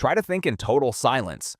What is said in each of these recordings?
Try to think in total silence.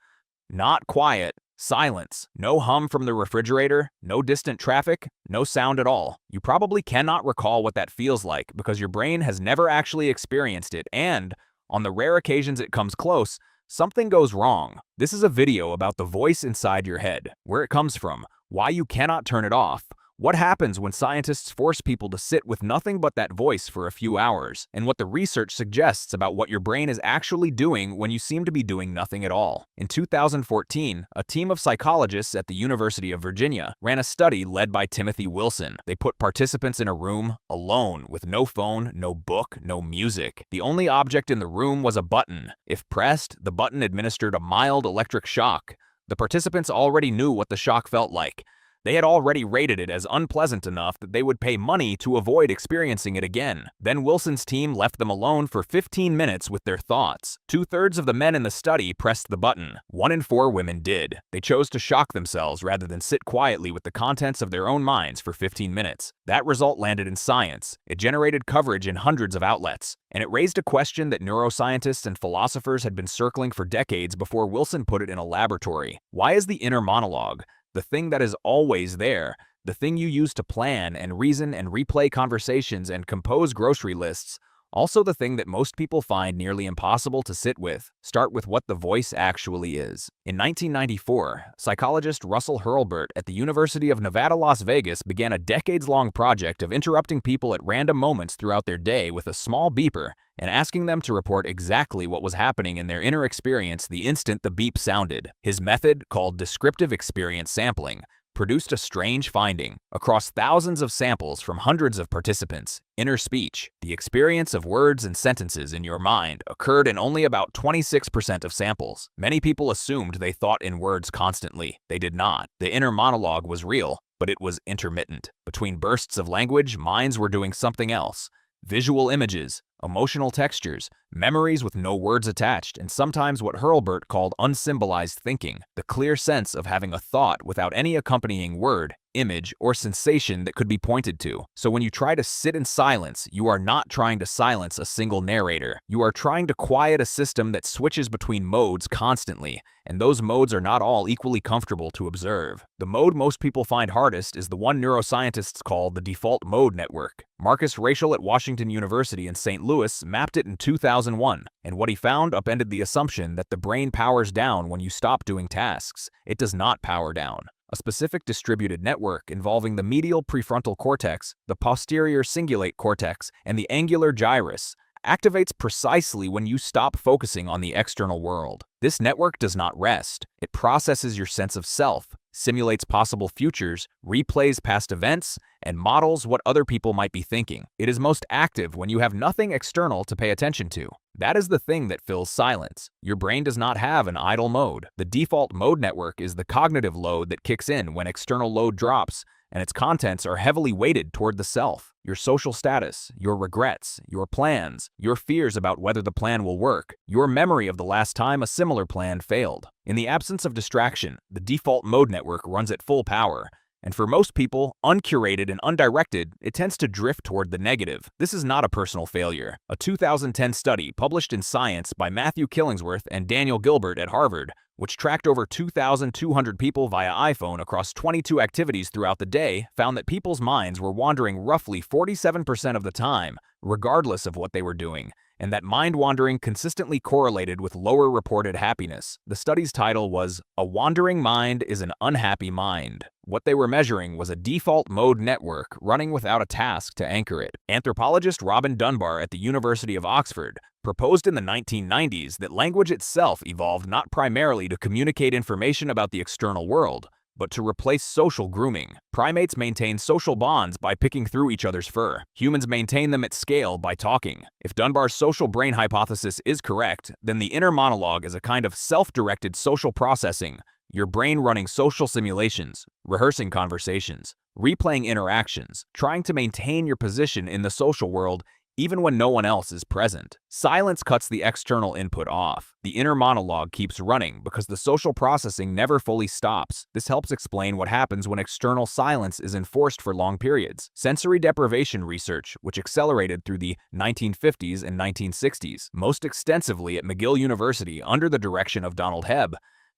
Not quiet, silence. No hum from the refrigerator, no distant traffic, no sound at all. You probably cannot recall what that feels like because your brain has never actually experienced it, and on the rare occasions it comes close, something goes wrong. This is a video about the voice inside your head, where it comes from, why you cannot turn it off, what happens when scientists force people to sit with nothing but that voice for a few hours, and what the research suggests about what your brain is actually doing when you seem to be doing nothing at all. In 2014, a team of psychologists at the University of Virginia ran a study led by Timothy Wilson. They put participants in a room, alone, with no phone, no book, no music. The only object in the room was a button. If pressed, the button administered a mild electric shock. The participants already knew what the shock felt like. They had already rated it as unpleasant enough that they would pay money to avoid experiencing it again. Then Wilson's team left them alone for 15 minutes with their thoughts. 2/3 of the men in the study pressed the button. 1 in 4 women did. They chose to shock themselves rather than sit quietly with the contents of their own minds for 15 minutes. That result landed in Science. It generated coverage in hundreds of outlets. And it raised a question that neuroscientists and philosophers had been circling for decades before Wilson put it in a laboratory. Why is the inner monologue, the thing that is always there, the thing you use to plan and reason and replay conversations and compose grocery lists, also the thing that most people find nearly impossible to sit with? Start with what the voice actually is. In 1994, psychologist Russell Hurlburt at the University of Nevada, Las Vegas began a decades-long project of interrupting people at random moments throughout their day with a small beeper and asking them to report exactly what was happening in their inner experience the instant the beep sounded. His method, called descriptive experience sampling, produced a strange finding. Across thousands of samples from hundreds of participants, inner speech, the experience of words and sentences in your mind, occurred in only about 26% of samples. Many people assumed they thought in words constantly. They did not. The inner monologue was real, but it was intermittent. Between bursts of language, minds were doing something else. Visual images, emotional textures, memories with no words attached, and sometimes what Hurlburt called unsymbolized thinking, the clear sense of having a thought without any accompanying word, image, or sensation that could be pointed to. So when you try to sit in silence, you are not trying to silence a single narrator. You are trying to quiet a system that switches between modes constantly, and those modes are not all equally comfortable to observe. The mode most people find hardest is the one neuroscientists call the default mode network. Marcus Rachel at Washington University in St. Louis mapped it in 2001, and what he found upended the assumption that the brain powers down when you stop doing tasks. It does not power down. A specific distributed network involving the medial prefrontal cortex, the posterior cingulate cortex, and the angular gyrus activates precisely when you stop focusing on the external world. This network does not rest. It processes your sense of self, simulates possible futures, replays past events, and models what other people might be thinking. It is most active when you have nothing external to pay attention to. That is the thing that fills silence. Your brain does not have an idle mode. The default mode network is the cognitive load that kicks in when external load drops, and its contents are heavily weighted toward the self. Your social status, your regrets, your plans, your fears about whether the plan will work, your memory of the last time a similar plan failed. In the absence of distraction, the default mode network runs at full power. And for most people, uncurated and undirected, it tends to drift toward the negative. This is not a personal failure. A 2010 study published in Science by Matthew Killingsworth and Daniel Gilbert at Harvard, which tracked over 2,200 people via iPhone across 22 activities throughout the day, found that people's minds were wandering roughly 47% of the time, regardless of what they were doing, and that mind wandering consistently correlated with lower reported happiness. The study's title was "A Wandering Mind is an Unhappy Mind." What they were measuring was a default mode network running without a task to anchor it. Anthropologist Robin Dunbar at the University of Oxford proposed in the 1990s that language itself evolved not primarily to communicate information about the external world, but to replace social grooming. Primates maintain social bonds by picking through each other's fur. Humans maintain them at scale by talking. If Dunbar's social brain hypothesis is correct, then the inner monologue is a kind of self-directed social processing, your brain running social simulations, rehearsing conversations, replaying interactions, trying to maintain your position in the social world even when no one else is present. Silence cuts the external input off. The inner monologue keeps running because the social processing never fully stops. This helps explain what happens when external silence is enforced for long periods. Sensory deprivation research, which accelerated through the 1950s and 1960s, most extensively at McGill University under the direction of Donald Hebb,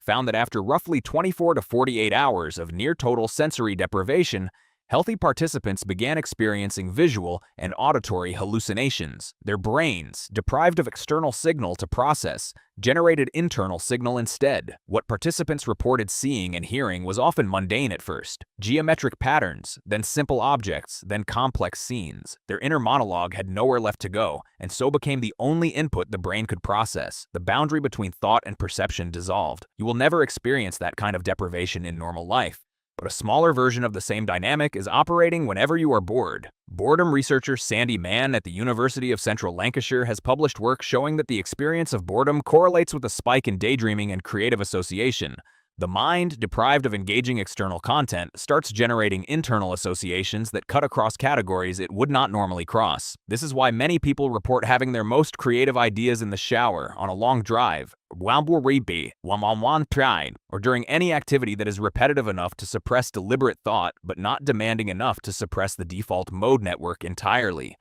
found that after roughly 24 to 48 hours of near-total sensory deprivation, healthy participants began experiencing visual and auditory hallucinations. Their brains, deprived of external signal to process, generated internal signal instead. What participants reported seeing and hearing was often mundane at first. Geometric patterns, then simple objects, then complex scenes. Their inner monologue had nowhere left to go, and so became the only input the brain could process. The boundary between thought and perception dissolved. You will never experience that kind of deprivation in normal life. But a smaller version of the same dynamic is operating whenever you are bored. Boredom researcher Sandy Mann at the University of Central Lancashire has published work showing that the experience of boredom correlates with a spike in daydreaming and creative association. The mind, deprived of engaging external content, starts generating internal associations that cut across categories it would not normally cross. This is why many people report having their most creative ideas in the shower, on a long drive, or during any activity that is repetitive enough to suppress deliberate thought, but not demanding enough to suppress the default mode network entirely.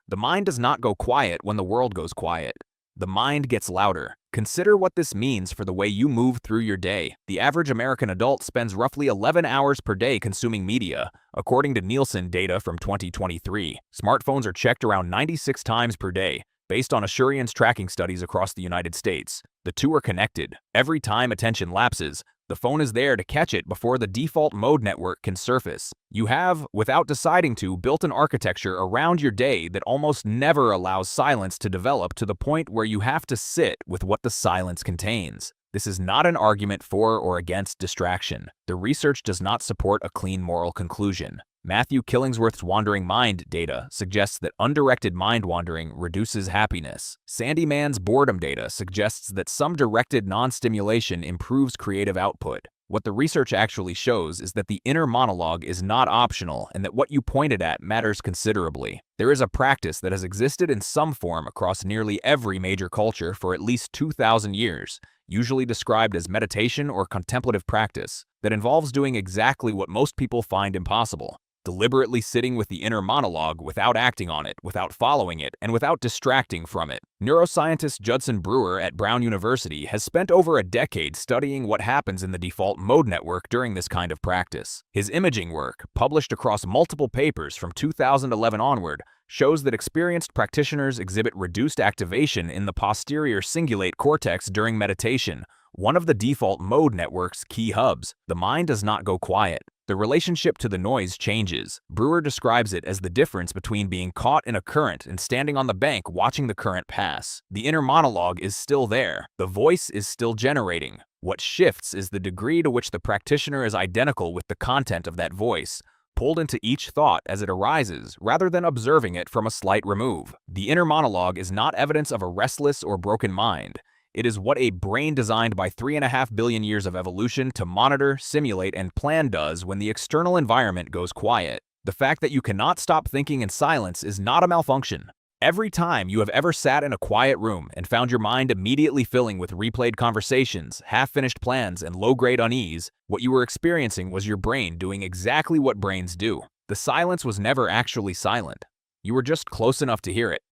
The mind does not go quiet when the world goes quiet. The mind gets louder. Consider what this means for the way you move through your day. The average American adult spends roughly 11 hours per day consuming media, according to Nielsen data from 2023. Smartphones are checked around 96 times per day, based on Assurion's tracking studies across the United States. The two are connected. Every time attention lapses, the phone is there to catch it before the default mode network can surface. You have, without deciding to, built an architecture around your day that almost never allows silence to develop to the point where you have to sit with what the silence contains. This is not an argument for or against distraction. The research does not support a clean moral conclusion. Matthew Killingsworth's Wandering Mind data suggests that undirected mind wandering reduces happiness. Sandy Mann's boredom data suggests that some directed non-stimulation improves creative output. What the research actually shows is that the inner monologue is not optional and that what you pointed at matters considerably. There is a practice that has existed in some form across nearly every major culture for at least 2,000 years, usually described as meditation or contemplative practice, that involves doing exactly what most people find impossible. Deliberately sitting with the inner monologue without acting on it, without following it, and without distracting from it. Neuroscientist Judson Brewer at Brown University has spent over a decade studying what happens in the default mode network during this kind of practice. His imaging work, published across multiple papers from 2011 onward, shows that experienced practitioners exhibit reduced activation in the posterior cingulate cortex during meditation, one of the default mode network's key hubs. The mind does not go quiet. The relationship to the noise changes. Brewer describes it as the difference between being caught in a current and standing on the bank watching the current pass. The inner monologue is still there. The voice is still generating. What shifts is the degree to which the practitioner is identical with the content of that voice, pulled into each thought as it arises, rather than observing it from a slight remove. The inner monologue is not evidence of a restless or broken mind. It is what a brain designed by 3.5 billion years of evolution to monitor, simulate, and plan does when the external environment goes quiet. The fact that you cannot stop thinking in silence is not a malfunction. Every time you have ever sat in a quiet room and found your mind immediately filling with replayed conversations, half-finished plans, and low-grade unease, what you were experiencing was your brain doing exactly what brains do. The silence was never actually silent. You were just close enough to hear it.